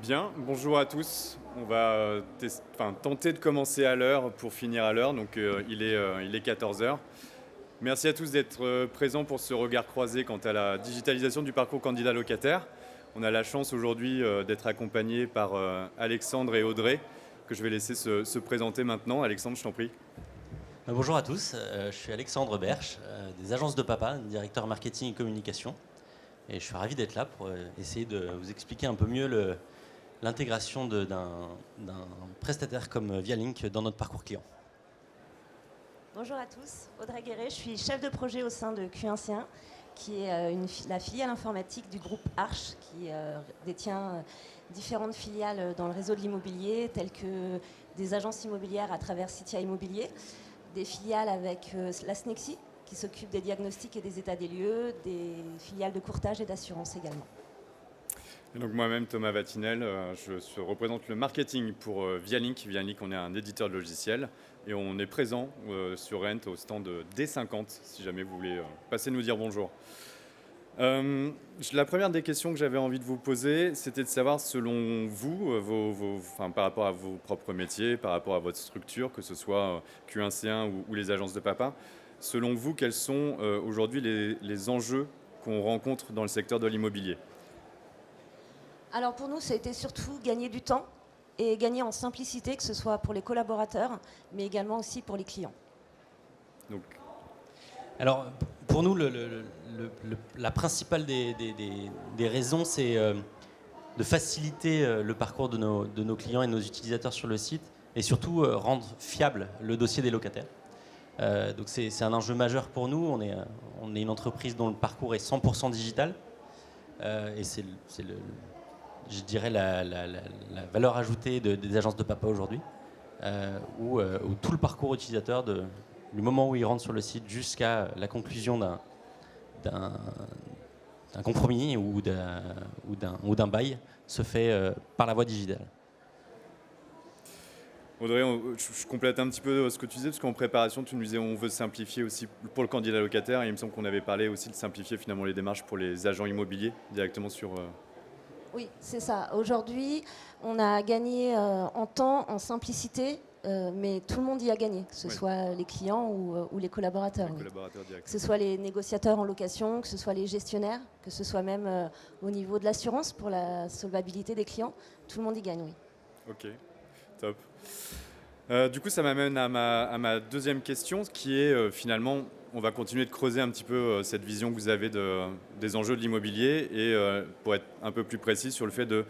Bien, bonjour à tous. On va tenter de commencer à l'heure pour finir à l'heure, donc il est 14 heures. Merci à tous d'être présents pour ce regard croisé quant à la digitalisation du parcours candidat locataire. On a la chance aujourd'hui d'être accompagnés par Alexandre et Audrey, que je vais laisser se présenter maintenant. Alexandre, je t'en prie. Bonjour à tous, je suis Alexandre Berche, des agences de papa, directeur marketing et communication. Et je suis ravi d'être là pour essayer de vous expliquer un peu mieux l'intégration d'un prestataire comme Vialink dans notre parcours client. Bonjour à tous, Audrey Guéret, je suis chef de projet au sein de Q1C1, qui est la filiale informatique du groupe Arche, qui détient différentes filiales dans le réseau de l'immobilier, telles que des agences immobilières à travers Citia Immobilier, des filiales avec la SNEXI, qui s'occupe des diagnostics et des états des lieux, des filiales de courtage et d'assurance également. Et donc moi-même, Thomas Vatinel, je représente le marketing pour Vialink. Vialink, on est un éditeur de logiciels et on est présent sur Rent au stand D50, si jamais vous voulez passer nous dire bonjour. La première des questions que j'avais envie de vous poser, c'était de savoir, selon vous, par rapport à vos propres métiers, par rapport à votre structure, que ce soit Q1C1 ou les agences de papa, selon vous, quels sont aujourd'hui les enjeux qu'on rencontre dans le secteur de l'immobilier ? Alors pour nous, ça a été surtout gagner du temps et gagner en simplicité, que ce soit pour les collaborateurs, mais également aussi pour les clients. Donc, Alors pour nous, la principale des raisons, c'est de faciliter le parcours de nos clients et de nos utilisateurs sur le site et surtout rendre fiable le dossier des locataires. Donc c'est un enjeu majeur pour nous. On est une entreprise dont le parcours est 100% digital et c'est je dirais la valeur ajoutée des agences de papa aujourd'hui, où tout le parcours utilisateur du moment où il rentre sur le site jusqu'à la conclusion d'un compromis ou d'un bail se fait par la voie digitale. Audrey, je complète un petit peu ce que tu disais, parce qu'en préparation, tu nous disais on veut simplifier aussi pour le candidat locataire, et il me semble qu'on avait parlé aussi de simplifier finalement les démarches pour les agents immobiliers directement sur... Oui, c'est ça. Aujourd'hui, on a gagné en temps, en simplicité, mais tout le monde y a gagné, que ce soit les clients ou les collaborateurs. Les collaborateurs directs. Que ce soit les négociateurs en location, que ce soit les gestionnaires, que ce soit même au niveau de l'assurance pour la solvabilité des clients, tout le monde y gagne, oui. Ok, top. Du coup, ça m'amène à ma deuxième question, qui est finalement, on va continuer de creuser un petit peu cette vision que vous avez des enjeux de l'immobilier et pour être un peu plus précis sur le fait de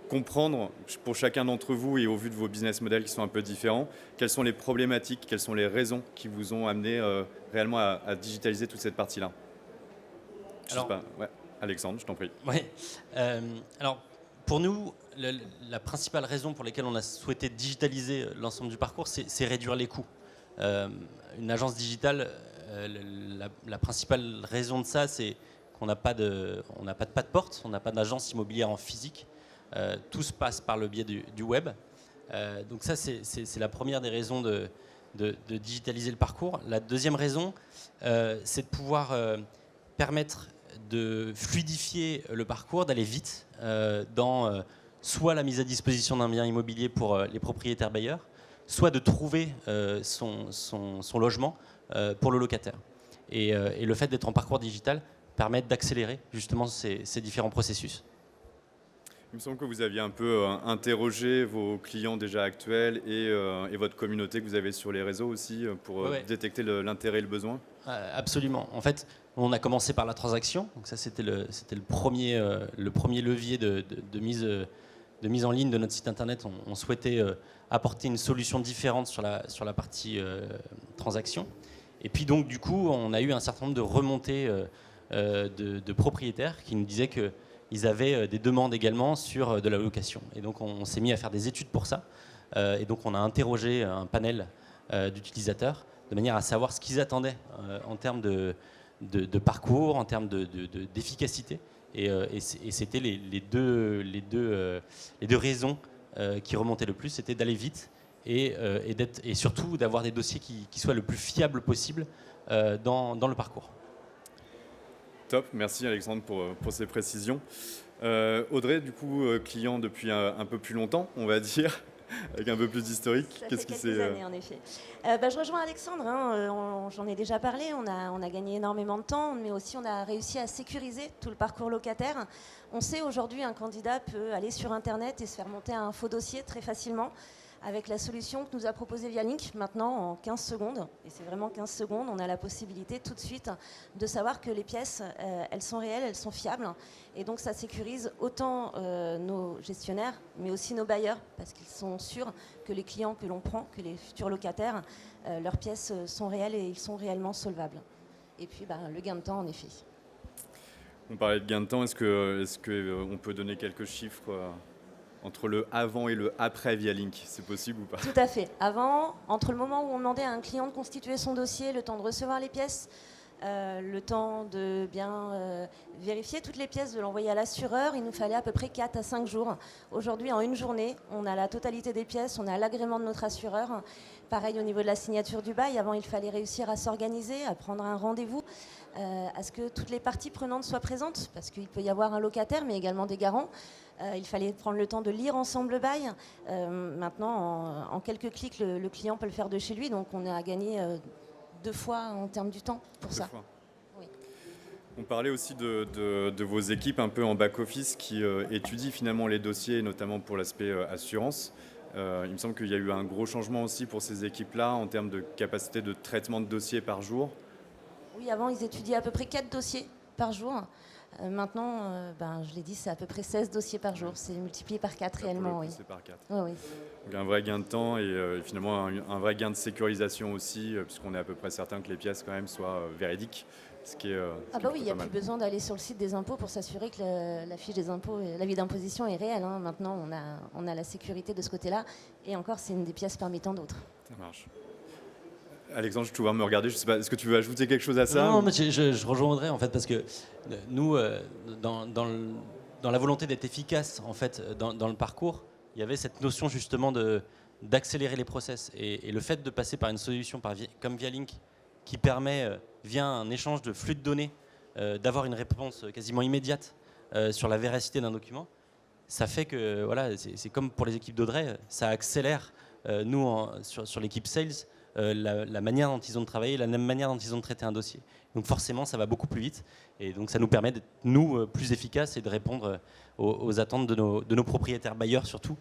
comprendre pour chacun d'entre vous et au vu de vos business models qui sont un peu différents, quelles sont les problématiques, quelles sont les raisons qui vous ont amené réellement à digitaliser toute cette partie-là. Alexandre, je t'en prie. Oui. Alors, pour nous, la principale raison pour laquelle on a souhaité digitaliser l'ensemble du parcours, c'est réduire les coûts. Une agence digitale, la principale raison de ça, c'est qu'on n'a pas de pas de porte, on n'a pas d'agence immobilière en physique. Tout se passe par le biais du web. Donc ça, c'est la première des raisons de digitaliser le parcours. La deuxième raison, c'est de pouvoir permettre de fluidifier le parcours, d'aller vite dans soit la mise à disposition d'un bien immobilier pour les propriétaires bailleurs, soit de trouver son logement pour le locataire. Et le fait d'être en parcours digital permet d'accélérer justement ces différents processus. Il me semble que vous aviez un peu interrogé vos clients déjà actuels et votre communauté que vous avez sur les réseaux aussi pour détecter l'intérêt et le besoin. Absolument. En fait, on a commencé par la transaction. Donc ça, c'était le premier levier de mise en ligne de notre site internet. On souhaitait apporter une solution différente sur la partie transaction. Et puis donc, du coup, on a eu un certain nombre de remontées de propriétaires qui nous disaient qu'ils avaient des demandes également sur de la location. Et donc, on s'est mis à faire des études pour ça. Et donc, on a interrogé un panel d'utilisateurs de manière à savoir ce qu'ils attendaient en termes de parcours, en termes d'efficacité. Et c'était les deux raisons qui remontaient le plus, c'était d'aller vite et surtout d'avoir des dossiers qui soient le plus fiables possible dans le parcours. Top, merci Alexandre pour ces précisions. Audrey, du coup, client depuis un peu plus longtemps, on va dire, avec un peu plus d'historique. Ça fait quelques années, en effet. Je rejoins Alexandre, j'en ai déjà parlé, on a gagné énormément de temps, mais aussi on a réussi à sécuriser tout le parcours locataire. On sait aujourd'hui un candidat peut aller sur Internet et se faire monter un faux dossier très facilement avec la solution que nous a proposée Vialink. Maintenant, en 15 secondes, et c'est vraiment 15 secondes, on a la possibilité tout de suite de savoir que les pièces, elles sont réelles, elles sont fiables. Et donc ça sécurise autant nos gestionnaires, mais aussi nos bailleurs, parce qu'ils sont sûrs que les clients que l'on prend, que les futurs locataires, leurs pièces sont réelles et ils sont réellement solvables. Et puis le gain de temps, en effet. On parlait de gain de temps, est-ce que on peut donner quelques chiffres entre le avant et le après Vialink, c'est possible ou pas? Tout à fait. Avant, entre le moment où on demandait à un client de constituer son dossier, le temps de recevoir les pièces, le temps de bien vérifier toutes les pièces, de l'envoyer à l'assureur, il nous fallait à peu près 4 à 5 jours. Aujourd'hui, en une journée, on a la totalité des pièces, on a l'agrément de notre assureur. Pareil au niveau de la signature du bail. Avant, il fallait réussir à s'organiser, à prendre un rendez-vous, à ce que toutes les parties prenantes soient présentes, parce qu'il peut y avoir un locataire, mais également des garants. Il fallait prendre le temps de lire ensemble le bail. Maintenant, en quelques clics, le client peut le faire de chez lui, donc on a gagné 2 fois en termes du temps pour ça. Oui. On parlait aussi de vos équipes un peu en back-office qui étudient finalement les dossiers, notamment pour l'aspect assurance. Il me semble qu'il y a eu un gros changement aussi pour ces équipes-là en termes de capacité de traitement de dossiers par jour. Oui, avant, ils étudiaient à peu près 4 dossiers par jour. Maintenant, je l'ai dit, c'est à peu près 16 dossiers par jour. C'est multiplié par 4 réellement. Oui. C'est par 4. Oui. Donc un vrai gain de temps et finalement un vrai gain de sécurisation aussi, puisqu'on est à peu près certain que les pièces quand même soient véridiques. Oui, il n'y a plus besoin d'aller sur le site des impôts pour s'assurer que la fiche des impôts, l'avis d'imposition est réelle. Maintenant, on a la sécurité de ce côté-là. Et encore, c'est une des pièces parmi tant d'autres. Ça marche. Alexandre, tu vas me regarder, je ne sais pas, est-ce que tu veux ajouter quelque chose à ça? Non, mais je rejoindrai en fait, parce que nous, dans la volonté d'être efficace en fait, dans le parcours, il y avait cette notion justement d'accélérer les process. Et le fait de passer par une solution comme Vialink, qui permet, via un échange de flux de données, d'avoir une réponse quasiment immédiate sur la véracité d'un document, ça fait que, voilà, c'est comme pour les équipes d'Audrey, ça accélère, sur l'équipe Sales, la manière dont ils ont de travailler, la même manière dont ils ont de traiter un dossier. Donc forcément, ça va beaucoup plus vite. Et donc ça nous permet d'être, nous, plus efficaces et de répondre aux attentes de nos propriétaires bailleurs, surtout,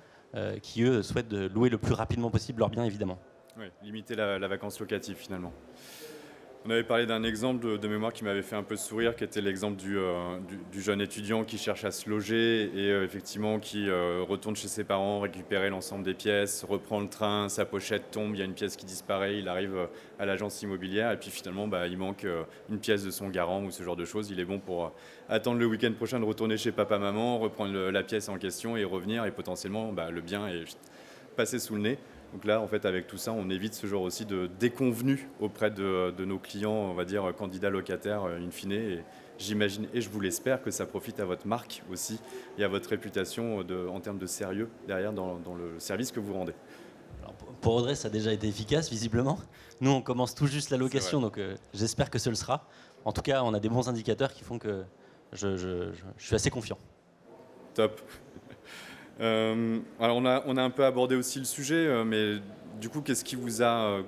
qui, eux, souhaitent de louer le plus rapidement possible leurs biens, évidemment. Oui, limiter la vacance locative, finalement. On avait parlé d'un exemple de mémoire qui m'avait fait un peu sourire, qui était l'exemple du jeune étudiant qui cherche à se loger et effectivement qui retourne chez ses parents, récupérer l'ensemble des pièces, reprend le train, sa pochette tombe, il y a une pièce qui disparaît, il arrive à l'agence immobilière et puis finalement il manque une pièce de son garant ou ce genre de choses. Il est bon pour attendre le week-end prochain de retourner chez papa-maman, reprendre la pièce en question et revenir et potentiellement le bien est passé sous le nez. Donc là, en fait, avec tout ça, on évite ce genre aussi de déconvenus auprès de nos clients, on va dire candidats locataires, in fine. Et j'imagine, et je vous l'espère, que ça profite à votre marque aussi et à votre réputation en termes de sérieux derrière dans le service que vous rendez. Alors, pour Audrey, ça a déjà été efficace, visiblement. Nous, on commence tout juste la location, donc j'espère que ce le sera. En tout cas, on a des bons indicateurs qui font que je suis assez confiant. Top. Alors on a un peu abordé aussi le sujet, mais du coup, qu'est-ce qui vous a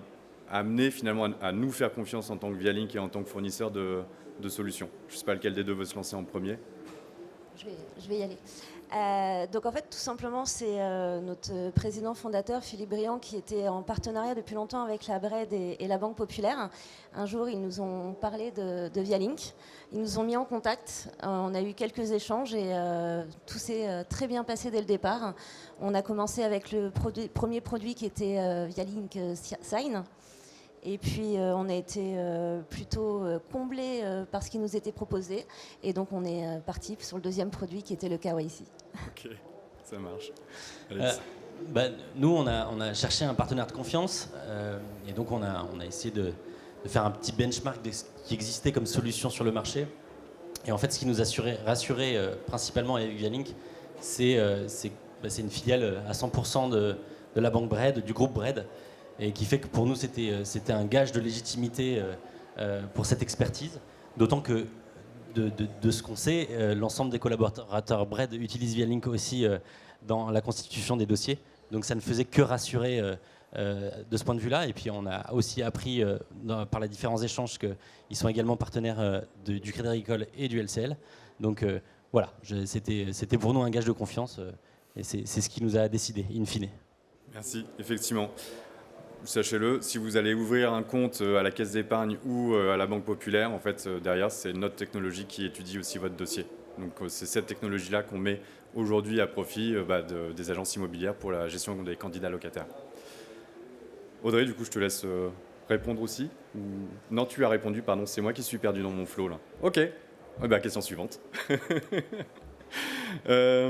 amené finalement à nous faire confiance en tant que Vialink et en tant que fournisseur de solutions? Je ne sais pas lequel des deux veut se lancer en premier. Je vais y aller. Donc en fait, tout simplement, c'est notre président fondateur, Philippe Briand, qui était en partenariat depuis longtemps avec la BRED et la Banque Populaire. Un jour, ils nous ont parlé de Vialink. Ils nous ont mis en contact. On a eu quelques échanges et tout s'est très bien passé dès le départ. On a commencé avec le premier produit qui était Vialink Sign. Et puis on a été plutôt comblé par ce qui nous était proposé. Et donc on est parti sur le deuxième produit qui était le KYC. Ok, ça marche. Nous, on a cherché un partenaire de confiance. Et donc on a essayé de faire un petit benchmark de ce qui existait comme solution sur le marché. Et en fait, ce qui nous a rassuré principalement avec Vialink, c'est une filiale à 100% de la banque BRED, du groupe BRED. Et qui fait que pour nous, c'était un gage de légitimité pour cette expertise. D'autant que de ce qu'on sait, l'ensemble des collaborateurs BRED utilisent Vialink aussi dans la constitution des dossiers. Donc ça ne faisait que rassurer de ce point de vue-là. Et puis on a aussi appris par les différents échanges qu'ils sont également partenaires du Crédit Agricole et du LCL. Donc voilà, c'était pour nous un gage de confiance et c'est ce qui nous a décidé, in fine. Merci, effectivement. Sachez-le, si vous allez ouvrir un compte à la Caisse d'épargne ou à la Banque Populaire, en fait, derrière, c'est notre technologie qui étudie aussi votre dossier. Donc c'est cette technologie-là qu'on met aujourd'hui à profit des agences immobilières pour la gestion des candidats locataires. Audrey, du coup, je te laisse répondre aussi. Non, tu as répondu, pardon, c'est moi qui suis perdu dans mon flow là. Ok, question suivante. Là,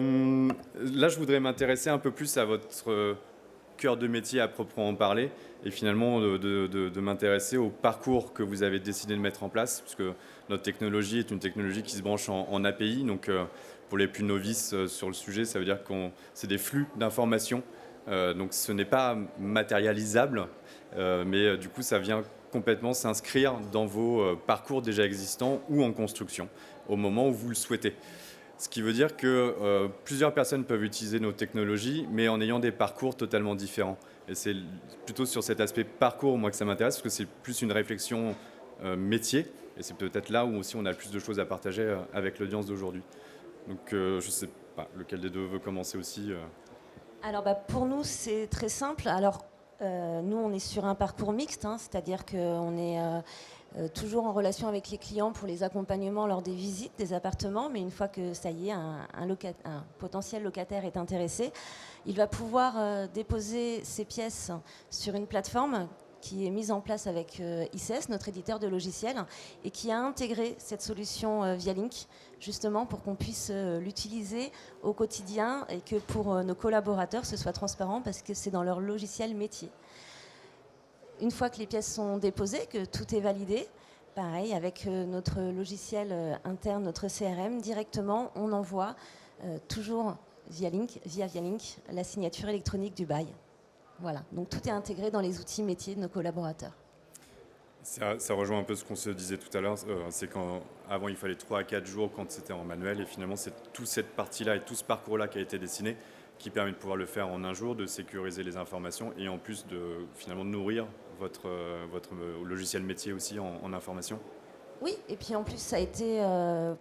je voudrais m'intéresser un peu plus à votre cœur de métier à proprement parler et finalement de m'intéresser au parcours que vous avez décidé de mettre en place, puisque notre technologie est une technologie qui se branche en API. Donc, pour les plus novices sur le sujet, ça veut dire que c'est des flux d'informations. Donc, ce n'est pas matérialisable, mais du coup, ça vient complètement s'inscrire dans vos parcours déjà existants ou en construction au moment où vous le souhaitez. Ce qui veut dire que plusieurs personnes peuvent utiliser nos technologies, mais en ayant des parcours totalement différents. Et c'est plutôt sur cet aspect parcours, moi, que ça m'intéresse, parce que c'est plus une réflexion métier. Et c'est peut-être là où aussi on a le plus de choses à partager avec l'audience d'aujourd'hui. Donc, je ne sais pas lequel des deux veut commencer aussi. Alors, pour nous, c'est très simple. Alors, nous, on est sur un parcours mixte, c'est-à-dire qu'on est toujours en relation avec les clients pour les accompagnements lors des visites des appartements, mais une fois que ça y est, un potentiel locataire est intéressé, il va pouvoir déposer ses pièces sur une plateforme qui est mise en place avec ICS, notre éditeur de logiciels, et qui a intégré cette solution Vialink, justement pour qu'on puisse l'utiliser au quotidien et que pour nos collaborateurs, ce soit transparent parce que c'est dans leur logiciel métier. Une fois que les pièces sont déposées, que tout est validé, pareil, avec notre logiciel interne, notre CRM, directement, on envoie toujours via Vialink la signature électronique du bail. Voilà, donc tout est intégré dans les outils métiers de nos collaborateurs. Ça rejoint un peu ce qu'on se disait tout à l'heure, c'est qu'avant il fallait 3 à 4 jours quand c'était en manuel, et finalement c'est toute cette partie-là et tout ce parcours-là qui a été dessiné qui permet de pouvoir le faire en un jour, de sécuriser les informations et en plus de finalement nourrir votre logiciel métier aussi en information. Oui, et puis en plus ça a été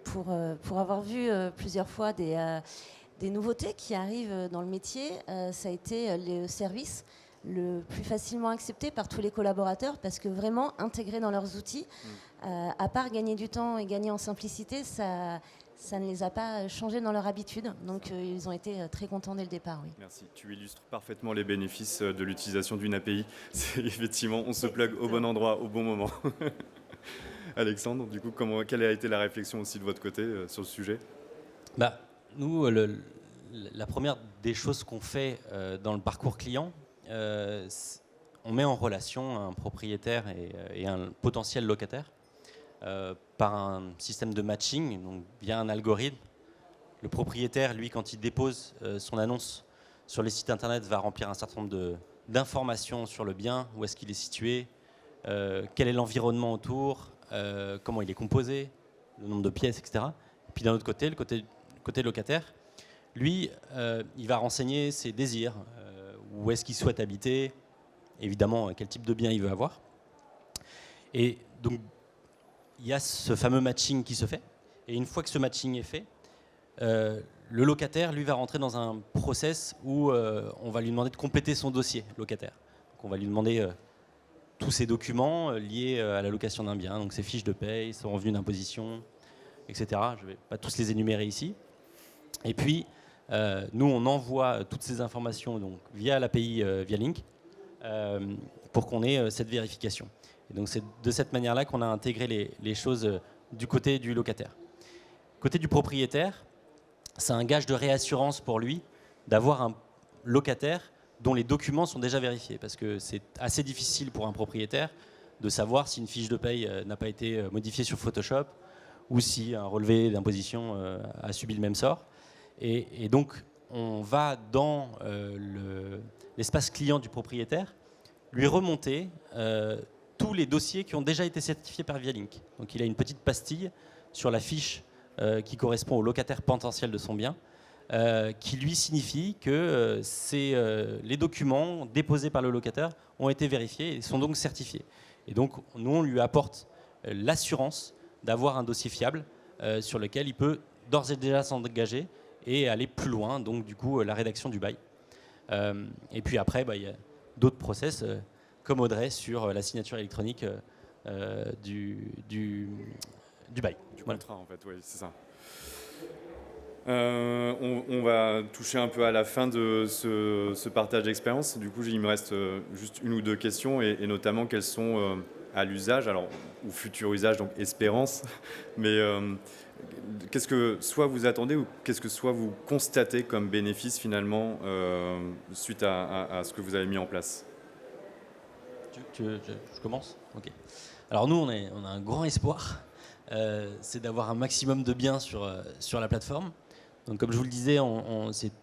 pour avoir vu plusieurs fois des nouveautés qui arrivent dans le métier, ça a été le service le plus facilement accepté par tous les collaborateurs parce que vraiment intégré dans leurs outils, à part gagner du temps et gagner en simplicité, ça ne les a pas changés dans leur habitude. Donc ils ont été très contents dès le départ. Oui. Merci. Tu illustres parfaitement les bénéfices de l'utilisation d'une API. C'est effectivement, on se plug au bon endroit, au bon moment. Alexandre, du coup, quelle a été la réflexion aussi de votre côté sur le sujet ? Nous, la première des choses qu'on fait dans le parcours client, on met en relation un propriétaire et un potentiel locataire par un système de matching, donc via un algorithme. Le propriétaire, lui, quand il dépose son annonce sur les sites internet, va remplir un certain nombre d'informations sur le bien, où est-ce qu'il est situé, quel est l'environnement autour, comment il est composé, le nombre de pièces, etc. Et puis d'un autre côté, le côté locataire, lui, il va renseigner ses désirs, où est-ce qu'il souhaite habiter, évidemment, quel type de bien il veut avoir. Et donc, il y a ce fameux matching qui se fait. Et une fois que ce matching est fait, le locataire, lui, va rentrer dans un process où on va lui demander de compléter son dossier locataire. Donc, on va lui demander tous ses documents liés à la location d'un bien, donc ses fiches de paye, son revenu d'imposition, etc. Je ne vais pas tous les énumérer ici. Et puis, nous, on envoie toutes ces informations donc, via l'API Vialink pour qu'on ait cette vérification. Et donc, c'est de cette manière-là qu'on a intégré les choses du côté du locataire. Côté du propriétaire, c'est un gage de réassurance pour lui d'avoir un locataire dont les documents sont déjà vérifiés. Parce que c'est assez difficile pour un propriétaire de savoir si une fiche de paye n'a pas été modifiée sur Photoshop ou si un relevé d'imposition a subi le même sort. Et donc, on va dans l'espace client du propriétaire lui remonter tous les dossiers qui ont déjà été certifiés par Vialink. Donc, il a une petite pastille sur la fiche qui correspond au locataire potentiel de son bien, qui lui signifie que les documents déposés par le locataire ont été vérifiés et sont donc certifiés. Et donc, nous, on lui apporte l'assurance d'avoir un dossier fiable sur lequel il peut d'ores et déjà s'engager et aller plus loin, donc du coup, la rédaction du bail. Et puis après, il y a d'autres process, comme Audrey, sur la signature électronique du bail. Du contrat, en fait, oui, c'est ça. On va toucher un peu à la fin de ce partage d'expérience. Du coup, il me reste juste une ou deux questions, et notamment quelles sont à l'usage, alors au futur usage, donc espérance, mais qu'est-ce que soit vous attendez ou qu'est-ce que soit vous constatez comme bénéfice finalement suite à ce que vous avez mis en place? Je commence ? Ok. Alors nous, on a un grand espoir, c'est d'avoir un maximum de biens sur la plateforme. Donc comme je vous le disais,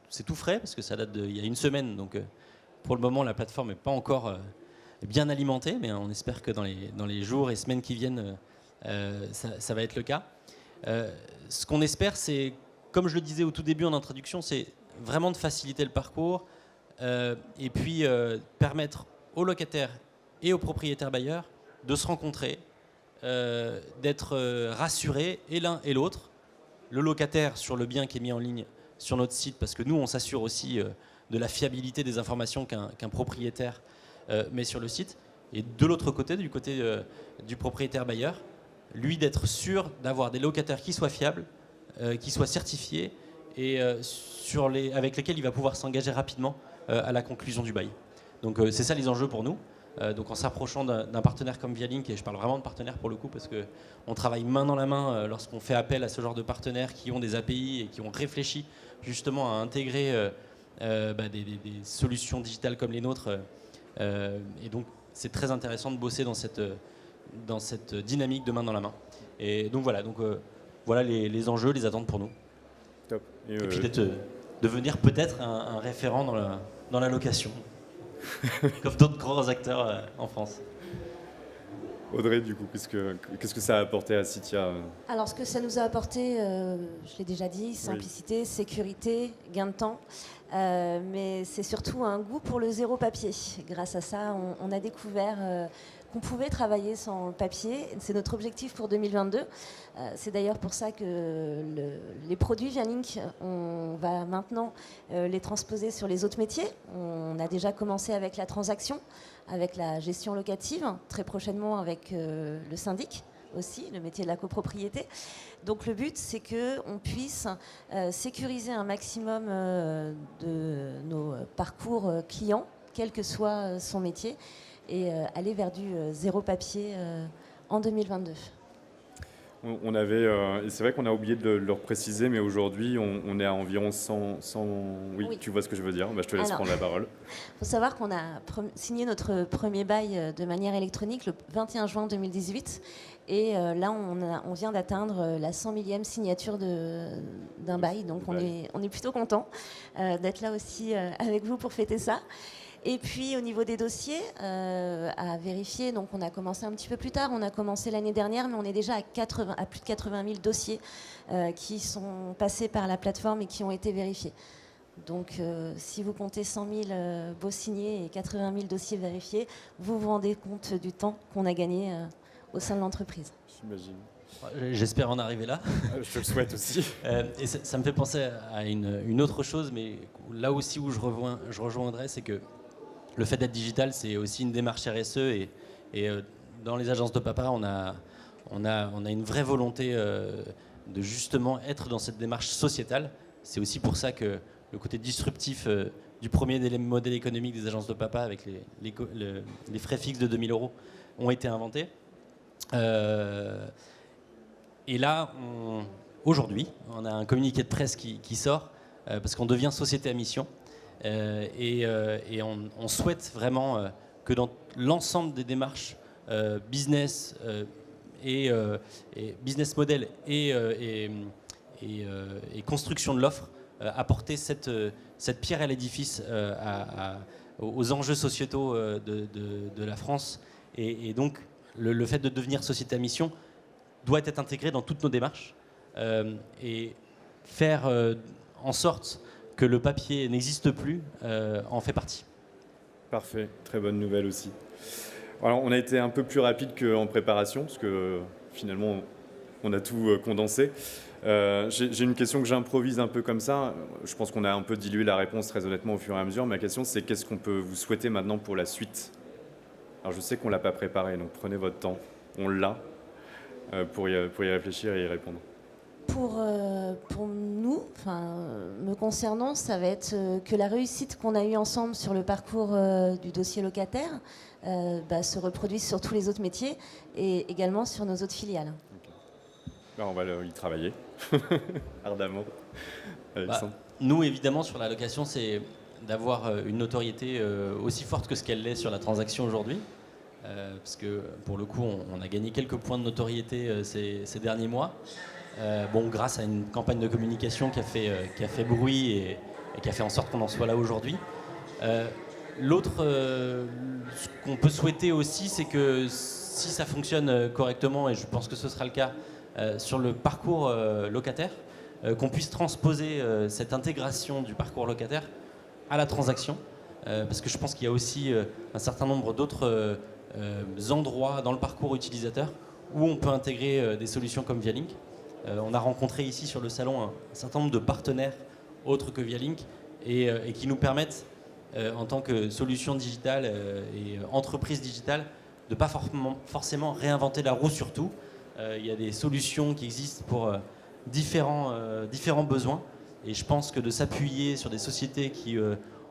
c'est tout frais parce que ça date d'il y a une semaine. Donc pour le moment, la plateforme n'est pas encore bien alimentée, mais on espère que dans les jours et semaines qui viennent, ça va être le cas. Ce qu'on espère, c'est, comme je le disais au tout début en introduction, c'est vraiment de faciliter le parcours et puis permettre aux locataires et aux propriétaires bailleurs de se rencontrer, d'être rassurés et l'un et l'autre. Le locataire sur le bien qui est mis en ligne sur notre site, parce que nous, on s'assure aussi de la fiabilité des informations qu'un propriétaire met sur le site. Et de l'autre côté, du côté du propriétaire bailleur, lui d'être sûr d'avoir des locataires qui soient fiables, qui soient certifiés et avec lesquels il va pouvoir s'engager rapidement à la conclusion du bail. Donc c'est ça les enjeux pour nous. Donc en s'approchant d'un partenaire comme Vialink, et je parle vraiment de partenaire pour le coup parce qu'on travaille main dans la main lorsqu'on fait appel à ce genre de partenaires qui ont des API et qui ont réfléchi justement à intégrer des solutions digitales comme les nôtres. Et donc c'est très intéressant de bosser dans cette dynamique de main dans la main. Et donc voilà les enjeux, les attentes pour nous. Top. Et puis devenir peut-être un référent dans la location. Comme d'autres grands acteurs en France. Audrey, du coup, qu'est-ce que ça a apporté à Citia? Alors, ce que ça nous a apporté, je l'ai déjà dit, simplicité, oui, sécurité, gain de temps. Mais c'est surtout un goût pour le zéro papier. Grâce à ça, on a découvert qu'on pouvait travailler sans papier. C'est notre objectif pour 2022. C'est d'ailleurs pour ça que les produits Vialink, on va maintenant les transposer sur les autres métiers. On a déjà commencé avec la transaction, avec la gestion locative, très prochainement avec le syndic aussi, le métier de la copropriété. Donc le but, c'est qu'on puisse sécuriser un maximum de nos parcours clients, quel que soit son métier, et aller vers du zéro papier en 2022. On avait, et c'est vrai qu'on a oublié de le préciser, mais aujourd'hui, on est à environ 100 oui, tu vois ce que je veux dire. Je te laisse prendre la parole. Il faut savoir qu'on a signé notre premier bail de manière électronique le 21 juin 2018. Et là, on vient d'atteindre la 100 millième signature d'un bail. Donc, on est plutôt content d'être là aussi avec vous pour fêter ça. Et puis au niveau des dossiers à vérifier, donc on a commencé un petit peu plus tard, on a commencé l'année dernière, mais on est déjà à plus de 80 000 dossiers qui sont passés par la plateforme et qui ont été vérifiés. Donc si vous comptez 100 000 baux signés et 80 000 dossiers vérifiés, vous vous rendez compte du temps qu'on a gagné au sein de l'entreprise. J'imagine. J'espère en arriver là. Je te le souhaite aussi. Et ça me fait penser à une autre chose, mais là aussi où je rejoindrai, c'est que le fait d'être digital, c'est aussi une démarche RSE et dans les agences de papa, on a une vraie volonté de justement être dans cette démarche sociétale. C'est aussi pour ça que le côté disruptif du premier modèle économique des agences de papa avec les frais fixes de 2 000 € ont été inventés. Et là, aujourd'hui, on a un communiqué de presse qui sort parce qu'on devient société à mission. Et on souhaite vraiment que dans l'ensemble des démarches business et business model et construction de l'offre, apporter cette pierre à l'édifice aux enjeux sociétaux de la France. Et donc le fait de devenir société à mission doit être intégré dans toutes nos démarches et faire en sorte que le papier n'existe plus en fait partie. Parfait, très bonne nouvelle aussi. Alors, on a été un peu plus rapide qu'en préparation, parce que finalement, on a tout condensé. J'ai une question que j'improvise un peu comme ça. Je pense qu'on a un peu dilué la réponse très honnêtement au fur et à mesure. Ma question, c'est qu'est-ce qu'on peut vous souhaiter maintenant pour la suite? Alors, je sais qu'on ne l'a pas préparé, donc prenez votre temps. On l'a pour y réfléchir et y répondre. Pour nous, me concernant, ça va être que la réussite qu'on a eue ensemble sur le parcours du dossier locataire se reproduise sur tous les autres métiers et également sur nos autres filiales. On va y travailler ardemment. Alexandre. Nous, évidemment, sur la location, c'est d'avoir une notoriété aussi forte que ce qu'elle l'est sur la transaction aujourd'hui. Parce que pour le coup, on a gagné quelques points de notoriété ces derniers mois. Grâce à une campagne de communication qui a fait bruit et qui a fait en sorte qu'on en soit là aujourd'hui. L'autre, ce qu'on peut souhaiter aussi, c'est que si ça fonctionne correctement, et je pense que ce sera le cas sur le parcours locataire, qu'on puisse transposer cette intégration du parcours locataire à la transaction, parce que je pense qu'il y a aussi un certain nombre d'autres endroits dans le parcours utilisateur où on peut intégrer des solutions comme Vialink. On a rencontré ici sur le salon un certain nombre de partenaires autres que Vialink et qui nous permettent, en tant que solution digitale et entreprise digitale, de ne pas forcément réinventer la roue sur tout. Il y a des solutions qui existent pour différents besoins. Et je pense que de s'appuyer sur des sociétés qui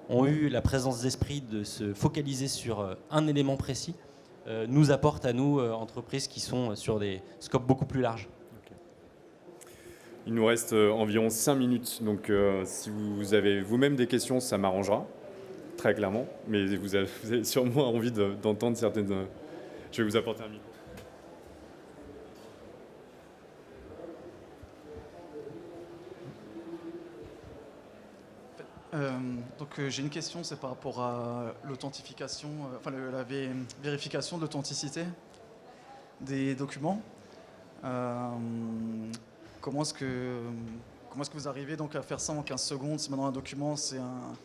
ont eu la présence d'esprit de se focaliser sur un élément précis nous apporte à nous, entreprises qui sont sur des scopes beaucoup plus larges. Il nous reste environ 5 minutes, donc si vous avez vous-même des questions, ça m'arrangera, très clairement. Mais vous avez sûrement envie d'entendre certaines... Je vais vous apporter un micro. J'ai une question, c'est par rapport à l'authentification, la vérification de l'authenticité des documents. Comment est-ce que vous arrivez donc à faire ça en 15 secondes si maintenant un document c'est un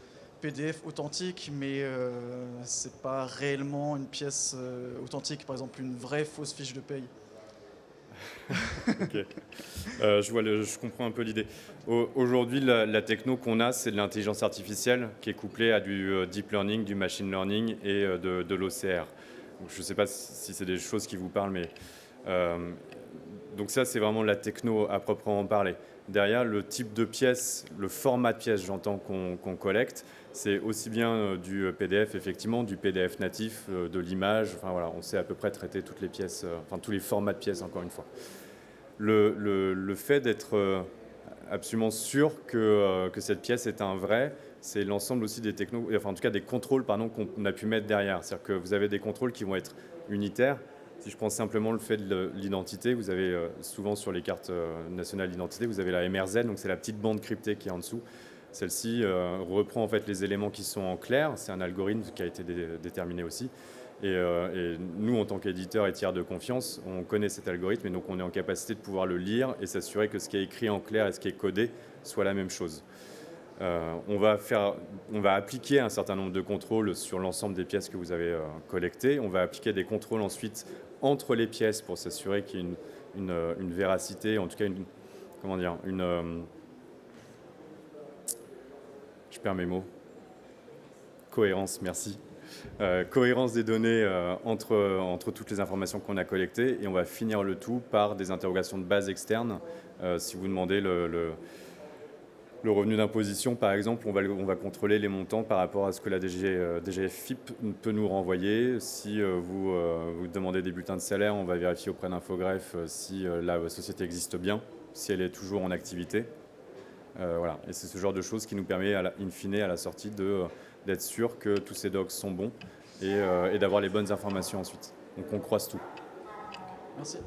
PDF authentique mais c'est pas réellement une pièce authentique, par exemple une vraie fausse fiche de paye? Ok. Je comprends un peu l'idée. Aujourd'hui, la techno qu'on a, c'est de l'intelligence artificielle qui est couplée à du deep learning, du machine learning et de l'OCR. Donc, je ne sais pas si c'est des choses qui vous parlent, mais donc ça, c'est vraiment la techno à proprement parler. Derrière, le type de pièce, le format de pièce, j'entends qu'on collecte, c'est aussi bien du PDF, effectivement, du PDF natif, de l'image. Enfin voilà, on sait à peu près traiter toutes les pièces, tous les formats de pièces, encore une fois. Le fait d'être absolument sûr que cette pièce est un vrai, c'est l'ensemble aussi des technos, enfin en tout cas des contrôles qu'on a pu mettre derrière. C'est-à-dire que vous avez des contrôles qui vont être unitaires. Si je prends simplement le fait de l'identité, vous avez souvent sur les cartes nationales d'identité, vous avez la MRZ, donc c'est la petite bande cryptée qui est en dessous. Celle-ci reprend en fait les éléments qui sont en clair. C'est un algorithme qui a été déterminé aussi. Et nous, en tant qu'éditeurs et tiers de confiance, on connaît cet algorithme et donc on est en capacité de pouvoir le lire et s'assurer que ce qui est écrit en clair et ce qui est codé soit la même chose. On va appliquer un certain nombre de contrôles sur l'ensemble des pièces que vous avez collectées. On va appliquer des contrôles ensuite entre les pièces pour s'assurer qu'il y ait une véracité, en tout cas je perds mes mots. Cohérence, merci. Cohérence des données entre toutes les informations qu'on a collectées, et on va finir le tout par des interrogations de base externes. Si vous demandez le revenu d'imposition, par exemple, on va contrôler les montants par rapport à ce que la DGFiP peut nous renvoyer. Si vous demandez des bulletins de salaire, on va vérifier auprès d'Infogreffe si la société existe bien, si elle est toujours en activité. Voilà. Et c'est ce genre de choses qui nous permet, in fine, à la sortie, d'être sûr que tous ces docs sont bons et d'avoir les bonnes informations ensuite. Donc on croise tout. Merci.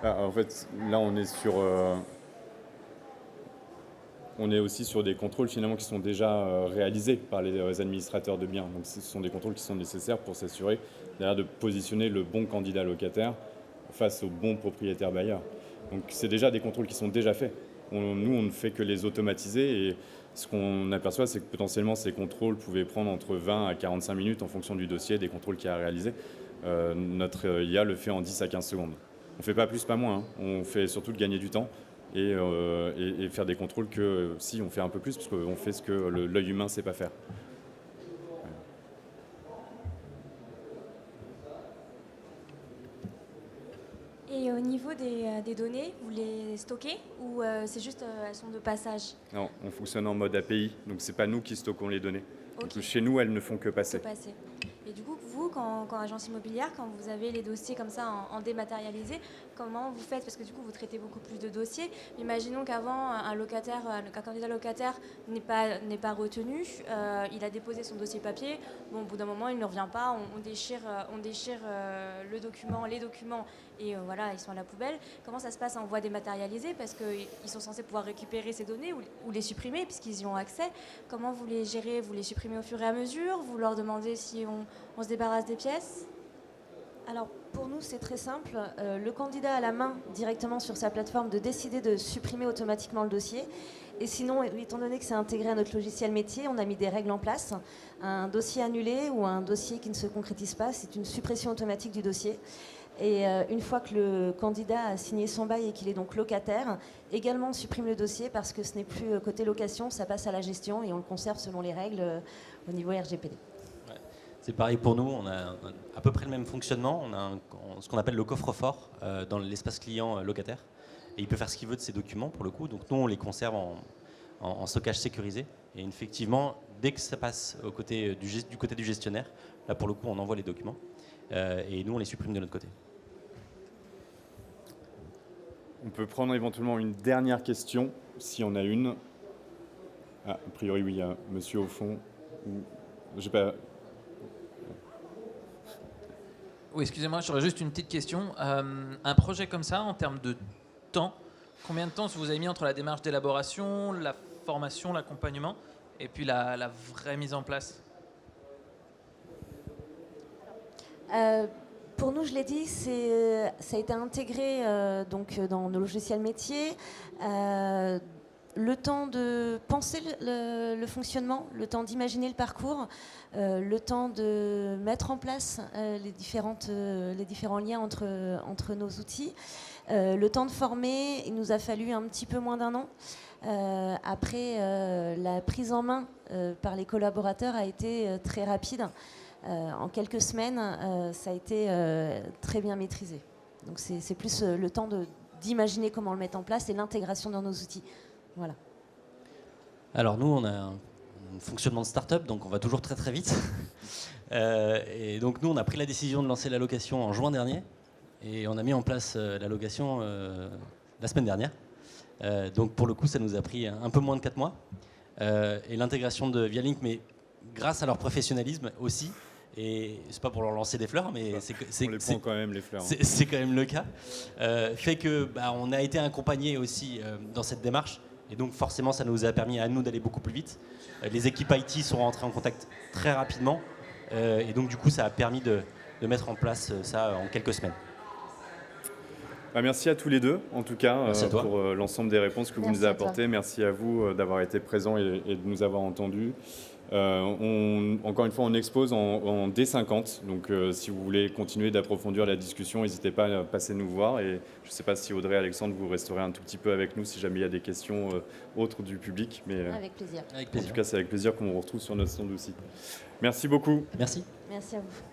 En fait, là, on est sur... on est aussi sur des contrôles finalement qui sont déjà réalisés par les administrateurs de biens. Donc ce sont des contrôles qui sont nécessaires pour s'assurer derrière de positionner le bon candidat locataire face au bon propriétaire bailleur. Donc c'est déjà des contrôles qui sont déjà faits. Nous, on ne fait que les automatiser et ce qu'on aperçoit, c'est que potentiellement ces contrôles pouvaient prendre entre 20 à 45 minutes en fonction du dossier, des contrôles qu'il y a à réaliser. Notre IA le fait en 10 à 15 secondes. On ne fait pas plus, pas moins. Hein. On fait surtout de gagner du temps et faire des contrôles que si on fait un peu plus, parce qu'on fait ce que l'œil humain ne sait pas faire. Et au niveau des données, vous les stockez ou c'est juste elles sont de passage? Non, on fonctionne en mode API, donc ce n'est pas nous qui stockons les données. Ok. Donc, chez nous, elles ne font que passer. Et du coup, vous, quand agence immobilière, quand vous avez les dossiers comme ça en dématérialisé, comment vous faites? Parce que du coup, vous traitez beaucoup plus de dossiers. Imaginons qu'avant, un candidat locataire n'est pas retenu, il a déposé son dossier papier. Bon, au bout d'un moment, il ne revient pas. On déchire les documents, et voilà, ils sont à la poubelle. Comment ça se passe en voie dématérialisée? Parce qu'ils sont censés pouvoir récupérer ces données ou les supprimer puisqu'ils y ont accès. Comment vous les gérez? Vous les supprimez au fur et à mesure? Vous leur demandez si on se débarrasse des pièces? Alors pour nous c'est très simple, le candidat a la main directement sur sa plateforme de décider de supprimer automatiquement le dossier. Et sinon, étant donné que c'est intégré à notre logiciel métier, on a mis des règles en place. Un dossier annulé ou un dossier qui ne se concrétise pas, c'est une suppression automatique du dossier. Et une fois que le candidat a signé son bail et qu'il est donc locataire, également on supprime le dossier parce que ce n'est plus côté location, ça passe à la gestion et on le conserve selon les règles au niveau RGPD. Ouais. C'est pareil pour nous, on a à peu près le même fonctionnement. On a ce qu'on appelle le coffre-fort dans l'espace client locataire. Et il peut faire ce qu'il veut de ces documents pour le coup. Donc nous, on les conserve en stockage sécurisé. Et effectivement, dès que ça passe du côté du gestionnaire, là pour le coup, on envoie les documents. Et nous, on les supprime de notre côté. On peut prendre éventuellement une dernière question, si on a une. Ah, a priori, oui, il y a monsieur au fond. J'ai pas... Oui, excusez-moi, j'aurais juste une petite question. Un projet comme ça, en termes de temps, combien de temps vous avez mis entre la démarche d'élaboration, la formation, l'accompagnement, et puis la vraie mise en place? Pour nous, je l'ai dit, ça a été intégré donc, dans nos logiciels métiers. Le temps de penser le fonctionnement, le temps d'imaginer le parcours, le temps de mettre en place les différents liens entre nos outils, le temps de former, il nous a fallu un petit peu moins d'un an. Après, la prise en main par les collaborateurs a été très rapide. En quelques semaines, ça a été très bien maîtrisé. Donc c'est plus le temps d'imaginer comment le mettre en place et l'intégration dans nos outils. Voilà. Alors nous, on a un fonctionnement de start-up, donc on va toujours très très vite. Et donc nous, on a pris la décision de lancer la location en juin dernier. Et on a mis en place la location la semaine dernière. Donc pour le coup, ça nous a pris un peu moins de 4 mois. Et l'intégration de Vialink, mais grâce à leur professionnalisme aussi, et c'est pas pour leur lancer des fleurs, mais on les prend quand même les fleurs. C'est quand même le cas, fait que on a été accompagnés aussi dans cette démarche, et donc forcément ça nous a permis à nous d'aller beaucoup plus vite. Les équipes IT sont rentrées en contact très rapidement, et donc du coup ça a permis de mettre en place ça en quelques semaines. Merci à tous les deux, en tout cas, pour l'ensemble des réponses que vous nous avez apportées. Merci à vous d'avoir été présents et de nous avoir entendus. Encore une fois, on expose en D50, donc si vous voulez continuer d'approfondir la discussion, n'hésitez pas à passer nous voir. Et je ne sais pas si Audrey et Alexandre, vous resterez un tout petit peu avec nous si jamais il y a des questions autres du public. Mais, avec plaisir. Avec plaisir. En tout cas, c'est avec plaisir qu'on vous retrouve sur notre stand aussi. Merci beaucoup. Merci. Merci à vous.